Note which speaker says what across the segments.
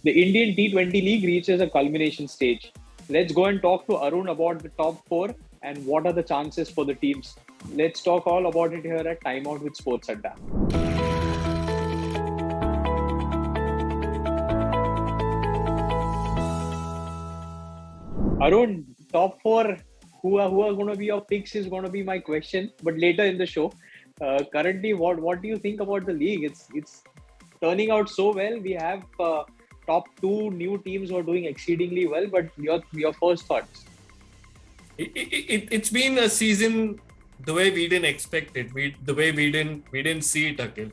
Speaker 1: The Indian T20 League reaches a culmination stage. Let's go and talk to Arun about the top four and what are the chances for the teams. Let's talk all about it here at Timeout with SportsAdda. Arun, top four, who are going to be your picks is going to be my question, but later in the show. Currently, what do you think about the league? It's turning out so well. We have top two new teams who are doing exceedingly well. But your first thoughts?
Speaker 2: It's been a season the way we didn't expect it. The way we didn't see it, Akhil.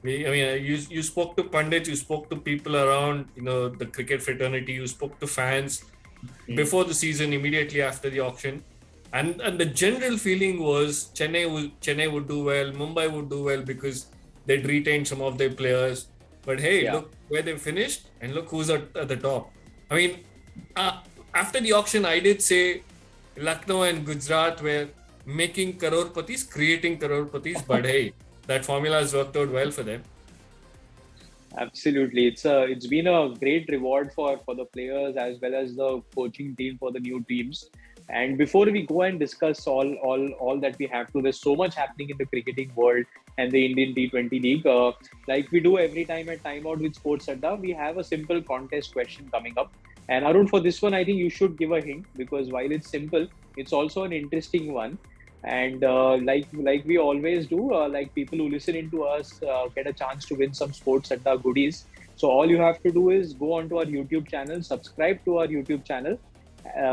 Speaker 2: You spoke to pundits, you spoke to people around, the cricket fraternity, you spoke to fans before the season, immediately after the auction, and the general feeling was Chennai would do well, Mumbai would do well because they'd retained some of their players. But hey, look where they finished, and look who's at the top. I mean, after the auction, I did say Lucknow and Gujarat were making crorpatis, creating crorpatis, but hey, that formula has worked out well for them.
Speaker 1: Absolutely, it's been a great reward for the players as well as the coaching team for the new teams. And before we go and discuss all that we have to, there's so much happening in the cricketing world and the Indian T20 League. Like we do every time at Timeout with SportsAdda, we have a simple contest question coming up. And Arun, for this one, I think you should give a hint because while it's simple, it's also an interesting one. And like we always do, like people who listen into us get a chance to win some SportsAdda goodies. So all you have to do is go onto our YouTube channel, subscribe to our YouTube channel,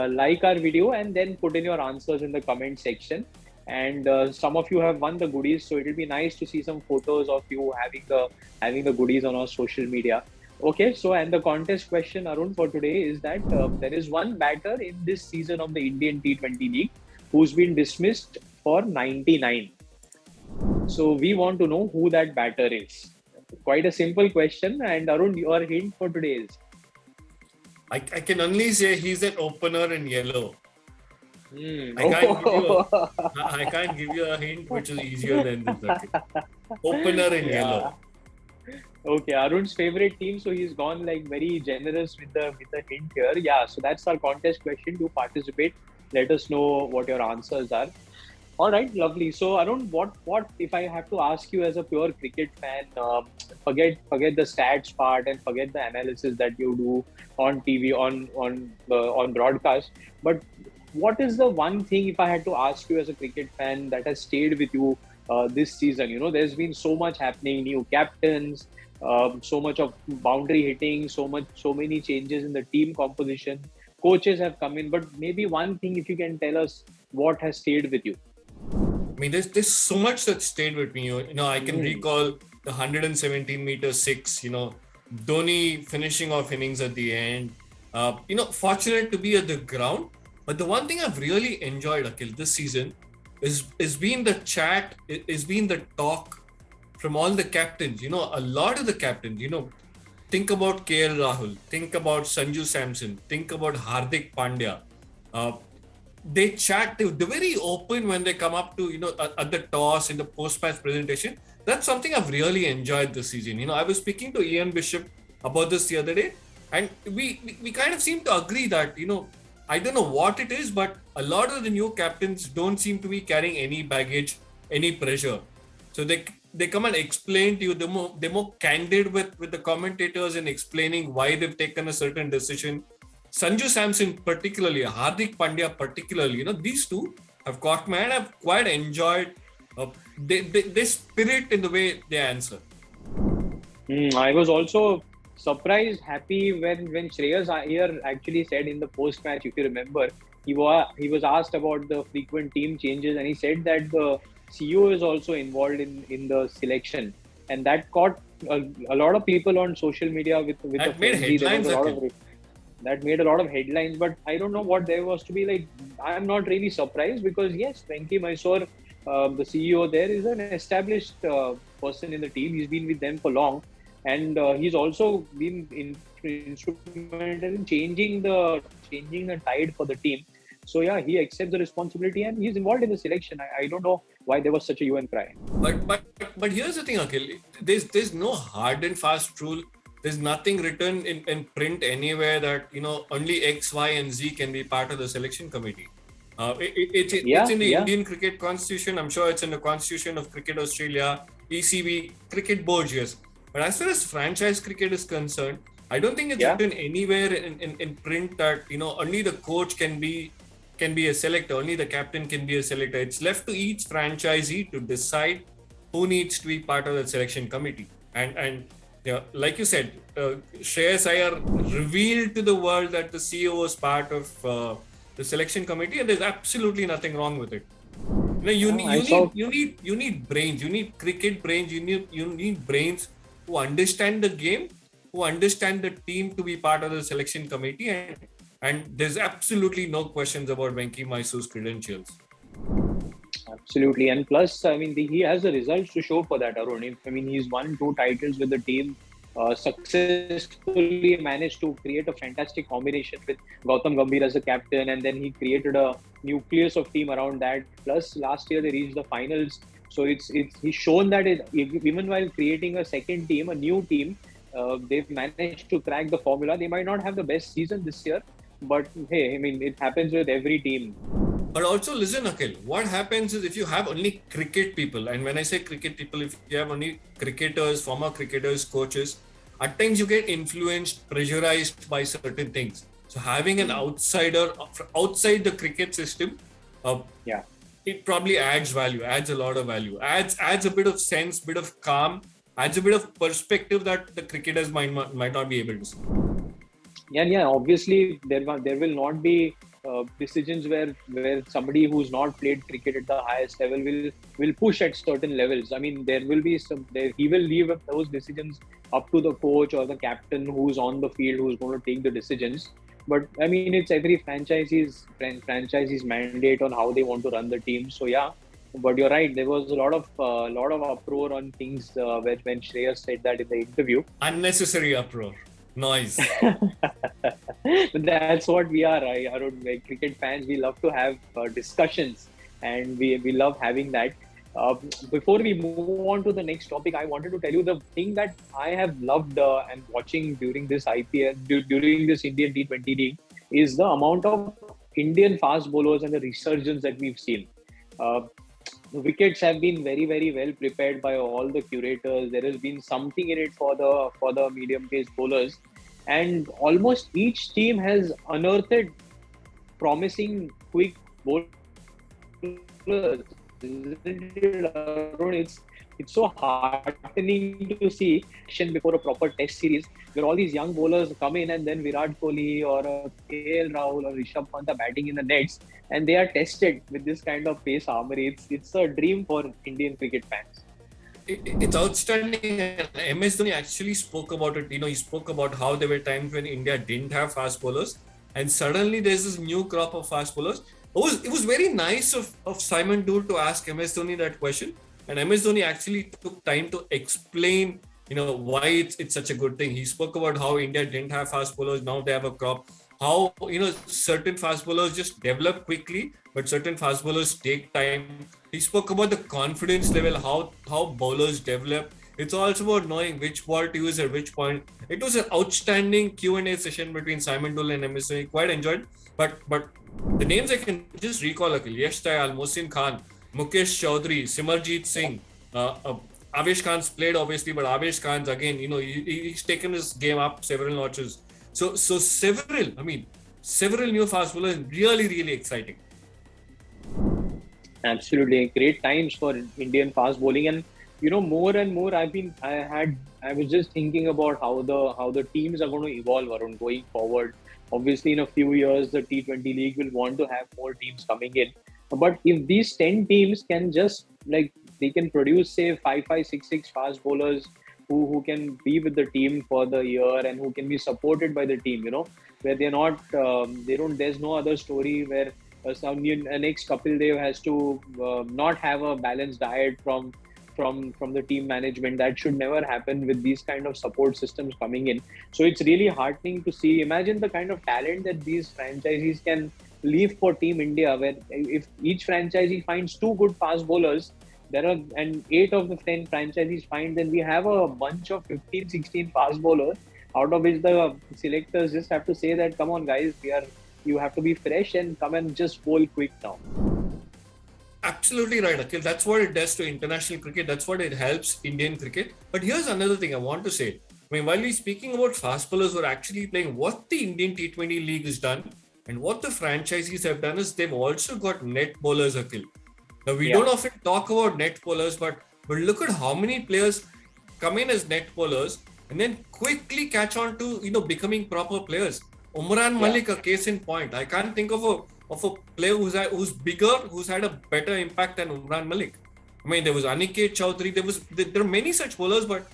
Speaker 1: like our video, and then put in your answers in the comment section. And some of you have won the goodies, so it will be nice to see some photos of you having the goodies on our social media. Okay, so and the contest question, Arun, for today is that there is one batter in this season of the Indian T20 League who's been dismissed for 99. So we want to know who that batter is. Quite a simple question, and Arun, your hint for today is?
Speaker 2: I can only say he's an opener in yellow. I can't give you a hint which is easier than this. Okay. Opener in yellow.
Speaker 1: Okay, Arun's favorite team, so he's gone like very generous with the hint here. Yeah, so that's our contest question. To participate, let us know what your answers are. All right, lovely. So Arun, what if I have to ask you as a pure cricket fan? Forget the stats part and forget the analysis that you do on TV on broadcast. But what is the one thing, if I had to ask you as a cricket fan, that has stayed with you this season? There's been so much happening, new captains, so much of boundary hitting, so many changes in the team composition. Coaches have come in, but maybe one thing, if you can tell us what has stayed with you.
Speaker 2: I mean, there's so much that stayed with me. I can recall the 117-meter six. Dhoni finishing off innings at the end. Fortunate to be at the ground. But the one thing I've really enjoyed, Akhil, this season is been the chat, is been the talk from all the captains. A lot of the captains. Think about KL Rahul. Think about Sanju Samson. Think about Hardik Pandya. They chat. They're very open when they come up to, at the toss, in the post-match presentation. That's something I've really enjoyed this season. I was speaking to Ian Bishop about this the other day, and we kind of seem to agree that, I don't know what it is, but a lot of the new captains don't seem to be carrying any baggage, any pressure. So they come and explain to you. They're more candid with the commentators in explaining why they've taken a certain decision. Sanju Samson particularly, Hardik Pandya particularly, these two have caught my eye. I've quite enjoyed their spirit in the way they answer.
Speaker 1: I was also surprised, happy when Shreyas Iyer actually said in the post-match, if you remember, he was asked about the frequent team changes, and he said that the CEO is also involved in the selection, and that caught a lot of people on social media with
Speaker 2: that made headlines.
Speaker 1: That made a lot of headlines, but I don't know what there was to be like. I'm not really surprised because yes, Venki Mysore, the CEO there, is an established person in the team. He's been with them for long, and he's also been instrumental in changing the tide for the team. So yeah, he accepts the responsibility and he's involved in the selection. I don't know why there was such a hue and cry.
Speaker 2: But here's the thing, Akhil. There's no hard and fast rule there's nothing written in print anywhere that, only X, Y, and Z can be part of the selection committee. It's
Speaker 1: Yeah,
Speaker 2: in the
Speaker 1: yeah,
Speaker 2: Indian cricket constitution. I'm sure it's in the constitution of Cricket Australia, ECB, cricket boards, yes. But as far as franchise cricket is concerned, I don't think it's
Speaker 1: yeah.
Speaker 2: written anywhere in print that, only the coach can be a selector, only the captain can be a selector. It's left to each franchisee to decide who needs to be part of the selection committee. And yeah, like you said, Shreyas Iyer revealed to the world that the CEO was part of the selection committee, and there's absolutely nothing wrong with it.
Speaker 1: I saw.
Speaker 2: You need brains. You need cricket brains. You need brains who understand the game, who understand the team to be part of the selection committee, and there's absolutely no questions about Venki Mysore's credentials.
Speaker 1: Absolutely, and plus, I mean, he has the results to show for that, Arun. I mean, he's won 2 titles with the team, successfully managed to create a fantastic combination with Gautam Gambhir as a captain, and then he created a nucleus of team around that. Plus, last year they reached the finals, so it's he's shown that even while creating a second team, a new team, they've managed to crack the formula. They might not have the best season this year, but hey, I mean, it happens with every team.
Speaker 2: But also, listen, Akhil, what happens is if you have only cricket people, and when I say cricket people, if you have only cricketers, former cricketers, coaches, at times you get influenced, pressurized by certain things. So having an outsider outside the cricket system, uh,
Speaker 1: Yeah.
Speaker 2: it probably adds value, adds a lot of value, adds a bit of sense, bit of calm, adds a bit of perspective that the cricketers might not be able to see.
Speaker 1: Yeah. Obviously, there will not be decisions where somebody who's not played cricket at the highest level will push at certain levels. I mean, there will be he will leave those decisions up to the coach or the captain who's on the field who's going to take the decisions. But I mean, it's every franchise's mandate on how they want to run the team. So yeah. But you're right. There was a lot of uproar on things when Shreyas said that in the interview.
Speaker 2: Unnecessary uproar, noise.
Speaker 1: That's what we are, Arun. Like cricket fans, we love to have discussions, and we love having that. Uh, Before we move on to the next topic, I wanted to tell you the thing that I have loved and watching during this IPL, during this Indian T20 league, is the amount of Indian fast bowlers and the resurgence that we've seen. Uh, the wickets have been very, very well prepared by all the curators. There has been something in it for the medium pace bowlers, and almost each team has unearthed promising quick bowlers. Isn't it, Arun? It's so heartening to see action before a proper test series where all these young bowlers come in and then Virat Kohli or KL Rahul or Rishabh Pant are batting in the nets and they are tested with this kind of pace armory. It's a dream for Indian cricket fans.
Speaker 2: It's outstanding. And MS Dhoni actually spoke about it. He spoke about how there were times when India didn't have fast bowlers, and suddenly there's this new crop of fast bowlers. It was very nice of Simon Dool to ask MS Dhoni that question, and MS Dhoni actually took time to explain, why it's such a good thing. He spoke about how India didn't have fast bowlers, now they have a crop. How certain fast bowlers just develop quickly, but certain fast bowlers take time. He spoke about the confidence level, how bowlers develop. It's also about knowing which ball to use at which point. It was an outstanding Q&A session between Simon Dool and MS Dhoni. Quite enjoyed. But the names I can just recall, Akhil: Yash Dayal, Mohsin Khan, Mukesh Chaudhary, Simarjeet Singh, Avesh Khan's played obviously, but Avesh Khan's again, he's taken his game up several notches. So several new fast bowlers, really, really exciting.
Speaker 1: Absolutely, great times for Indian fast bowling, and more and more. I was just thinking about how the teams are going to evolve around going forward. Obviously, in a few years, the T20 league will want to have more teams coming in. But if these 10 teams can just they can produce say 5, 5, 6, 6 fast bowlers who can be with the team for the year and who can be supported by the team, where they're not they don't there's no other story where an ex Kapil Dev has to not have a balanced diet from the team management. That should never happen with these kind of support systems coming in. So it's really heartening to see. Imagine the kind of talent that these franchisees can leave for Team India, where if each franchisee finds 2 good fast bowlers, and 8 of the 10 franchisees find, then we have a bunch of 15, 16 fast bowlers, out of which the selectors just have to say that, come on guys, you have to be fresh and come and just bowl quick now.
Speaker 2: Absolutely right, Akhil. That's what it does to international cricket. That's what it helps Indian cricket. But here's another thing I want to say. I mean, while we're speaking about fast bowlers who are actually playing, what the Indian T20 League has done and what the franchisees have done is they've also got net bowlers, Akhil. Now, we don't often talk about net bowlers, but look at how many players come in as net bowlers and then quickly catch on to becoming proper players. Umran Malik, a case in point. I can't think of a player who's bigger, who's had a better impact than Umran Malik. I mean, there was Aniket Chowdhury. There are many such bowlers, but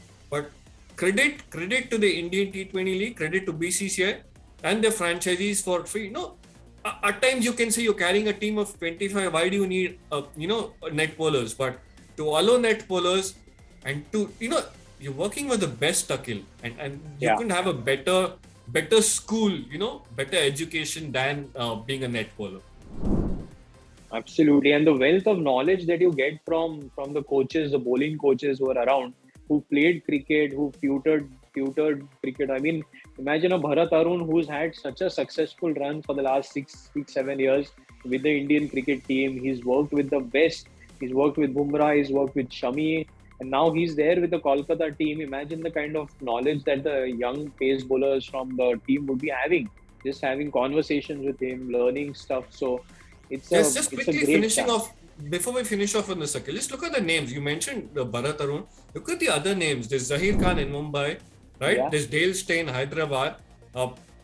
Speaker 2: credit to the Indian T20 League, credit to BCCI and their franchisees for at times you can say you're carrying a team of 25. Why do you need net bowlers? But to allow net bowlers and to you're working with the best, Akhil, and you couldn't have a better school, better education than being a net bowler.
Speaker 1: Absolutely, and the wealth of knowledge that you get from the coaches, the bowling coaches who are around, who played cricket, who tutored cricket. I mean, imagine a Bharat Arun who's had such a successful run for the last 7 years with the Indian cricket team. He's worked with the best. He's worked with Bumrah. He's worked with Shami, and now he's there with the Kolkata team. Imagine the kind of knowledge that the young pace bowlers from the team would be having, just having conversations with him, learning stuff. So
Speaker 2: Just
Speaker 1: it's a
Speaker 2: quickly
Speaker 1: great
Speaker 2: finishing
Speaker 1: chance.
Speaker 2: off, before we finish off on the circle, just look at the names. You mentioned Bharat Arun. Look at the other names. There's Zahir Khan in Mumbai, right?
Speaker 1: Yeah.
Speaker 2: There's Dale Steyn, Hyderabad.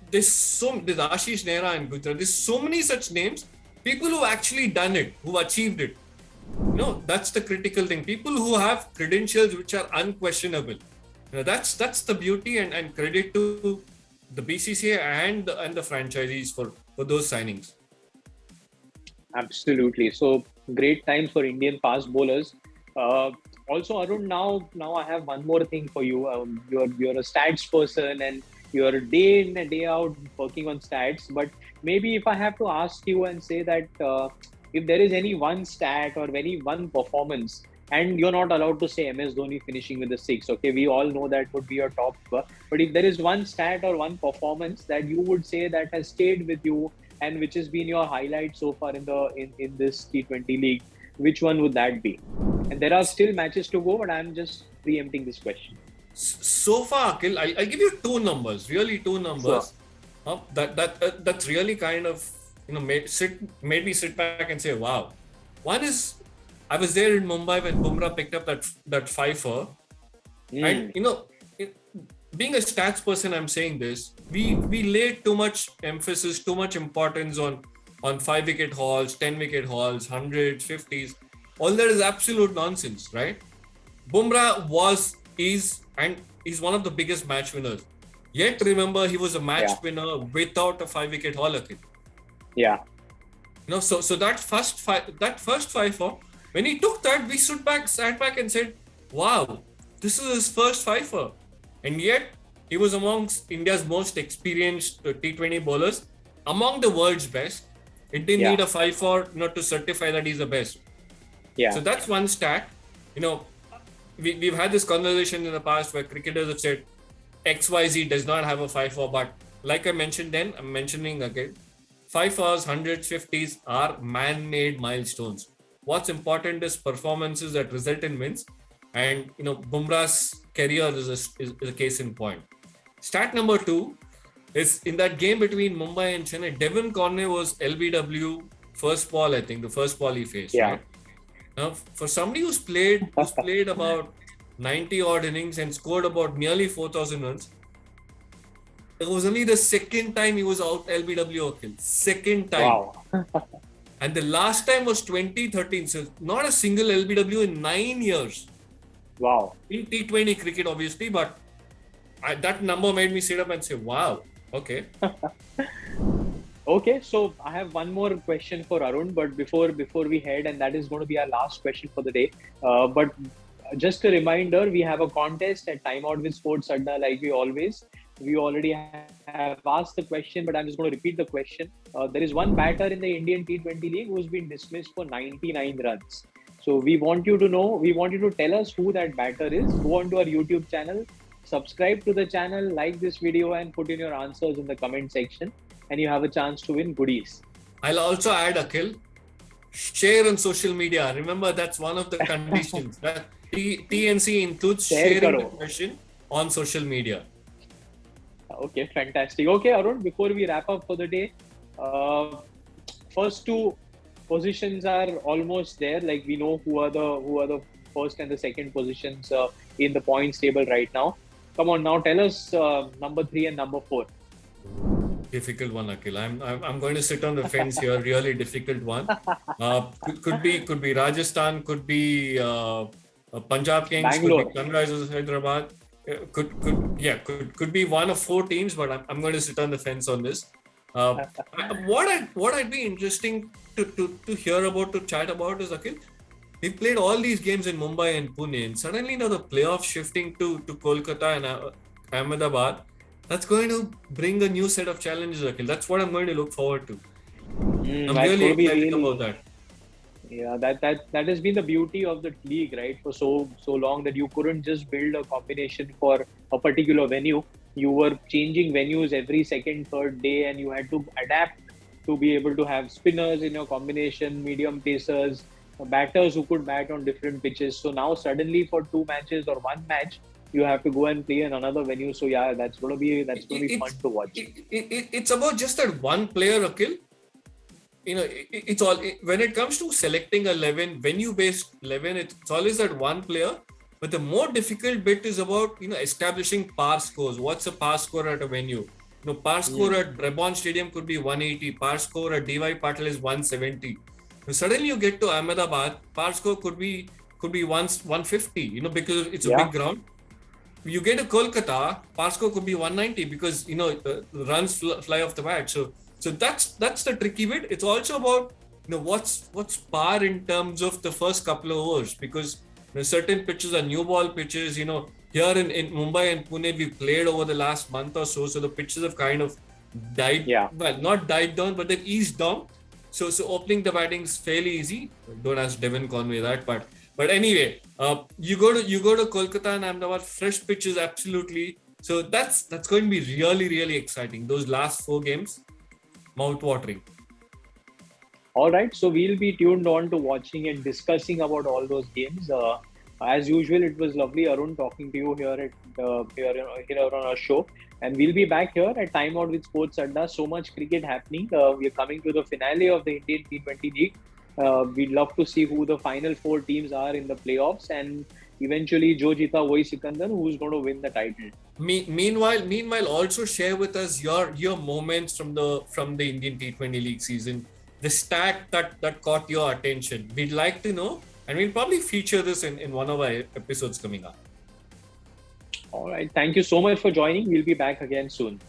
Speaker 2: There's Ashish Nehra in Gujarat. There's so many such names. People who actually done it, who achieved it. That's the critical thing. People who have credentials which are unquestionable. That's the beauty and credit to the BCCI and the franchisees for those signings.
Speaker 1: Absolutely. So great times for Indian fast bowlers. Also, Arun, now I have one more thing for you. You're a stats person and you're day in and day out working on stats. But maybe if I have to ask you and say that if there is any one stat or any one performance, and you're not allowed to say MS Dhoni finishing with the six. Okay, we all know that would be your top. But if there is one stat or one performance that you would say that has stayed with you and which has been your highlight so far in this T20 league, which one would that be? And there are still matches to go, but I'm just preempting this question.
Speaker 2: So far, Akhil, I'll give you two numbers, really two numbers.
Speaker 1: Sure.
Speaker 2: That's really kind of made me sit back and say, wow. One is I was there in Mumbai when Bumrah picked up that fifer, and being a stats person, I'm saying this. We laid too much emphasis, too much importance on 5-wicket hauls, 10-wicket hauls, hundreds, 50s. All that is absolute nonsense, right? Bumrah is one of the biggest match winners. Yet remember, he was a match winner without a 5-wicket haul.
Speaker 1: Yeah.
Speaker 2: So that first fifer, when he took that, we sat back and said, wow, this is his first fifer. And yet, he was amongst India's most experienced T20 bowlers, among the world's best. It didn't need a fifer to certify that he's the best.
Speaker 1: Yeah.
Speaker 2: So that's one stat. We've had this conversation in the past where cricketers have said XYZ does not have a fifer, but like I mentioned then, I'm mentioning again, fifers, hundreds, 50s are man-made milestones. What's important is performances that result in wins. And Bumrah's career is a case in point. Stat number 2 is in that game between Mumbai and Chennai, Devon Conway was LBW first ball, I think, the first ball he faced.
Speaker 1: Yeah.
Speaker 2: Right? Now, for somebody who's played about 90 odd innings and scored about nearly 4,000 runs, it was only the second time he was out LBW Akhil. Second time.
Speaker 1: Wow.
Speaker 2: And the last time was 2013. So not a single LBW in 9 years.
Speaker 1: Wow.
Speaker 2: In T20 cricket, obviously, but that number made me sit up and say, wow, okay.
Speaker 1: Okay, so I have one more question for Arun, but before we head, and that is going to be our last question for the day. But just a reminder, we have a contest at Timeout with SportsAdda, like we always. We already have asked the question, but I'm just going to repeat the question. There is one batter in the Indian T20 League who's been dismissed for 99 runs. So we want you to tell us who that batter is. Go on to our YouTube channel, subscribe to the channel, like this video, and put in your answers in the comment section, and you have a chance to win goodies.
Speaker 2: I'll also add, Akhil, share on social media. Remember, that's one of the conditions. That TNC includes
Speaker 1: Share
Speaker 2: sharing the
Speaker 1: karo.
Speaker 2: question on social media.
Speaker 1: Okay, fantastic. Okay, Arun, before we wrap up for the day, first two positions are almost there. Like we know who are the first and the second positions in the points table right now. Come on, now tell us number 3 and number 4.
Speaker 2: Difficult one, Akhil. I'm going to sit on the fence here. Really difficult one. Could be Rajasthan, could be Punjab Kings,
Speaker 1: Bangalore.
Speaker 2: could be Sunrisers Hyderabad. Could be one of 4 teams, but I'm going to sit on the fence on this. What I'd be interesting to hear about, to chat about is, Akhil, we've played all these games in Mumbai and Pune, and suddenly now the playoffs shifting to Kolkata and Ahmedabad. That's going to bring a new set of challenges, Akhil. That's what I'm going to look forward to. I'm
Speaker 1: That's
Speaker 2: really
Speaker 1: going to be
Speaker 2: excited
Speaker 1: really,
Speaker 2: about that.
Speaker 1: yeah, that has been the beauty of the league, right? For so long that you couldn't just build a combination for a particular venue. You were changing venues every second, third day, and you had to adapt to be able to have spinners in your combination, medium pacers, batters who could bat on different pitches. So now suddenly for 2 matches or 1 match, you have to go and play in another venue. So yeah, that's going to be fun to watch.
Speaker 2: It's about just that one player, Akhil. It's all when it comes to selecting 11 venue-based 11. It's always that one player. But the more difficult bit is about establishing par scores. What's a par score at a venue? Par score at Rebon Stadium could be 180. Par score at DY Patil is 170. Suddenly you get to Ahmedabad, par score could be 150. Because it's a big ground. You get to Kolkata, par score could be 190 because runs fly off the bat. So that's the tricky bit. It's also about what's par in terms of the first couple of overs, because certain pitches are new ball pitches. Here in Mumbai and Pune, we played over the last month or so the pitches have kind of died.
Speaker 1: Yeah.
Speaker 2: Well, not died down, but they've eased down. So opening the batting is fairly easy. Don't ask Devin Conway that, but anyway, you go to Kolkata and Ahmedabad, fresh pitches absolutely. So that's going to be really, really exciting. Those last 4 games, mouth-watering.
Speaker 1: All right, so we'll be tuned on to watching and discussing about all those games. As usual, it was lovely, Arun, talking to you here on our show, and we'll be back here at Timeout with SportsAdda. So much cricket happening. We are coming to the finale of the Indian T20 League. We'd love to see who the final 4 teams are in the playoffs, and eventually Jo Jita Wohi Sikandar, who's going to win the title.
Speaker 2: Meanwhile, also share with us your moments from the Indian T20 League season. The stat that caught your attention. We'd like to know, and we'll probably feature this in one of our episodes coming up.
Speaker 1: All right. Thank you so much for joining. We'll be back again soon.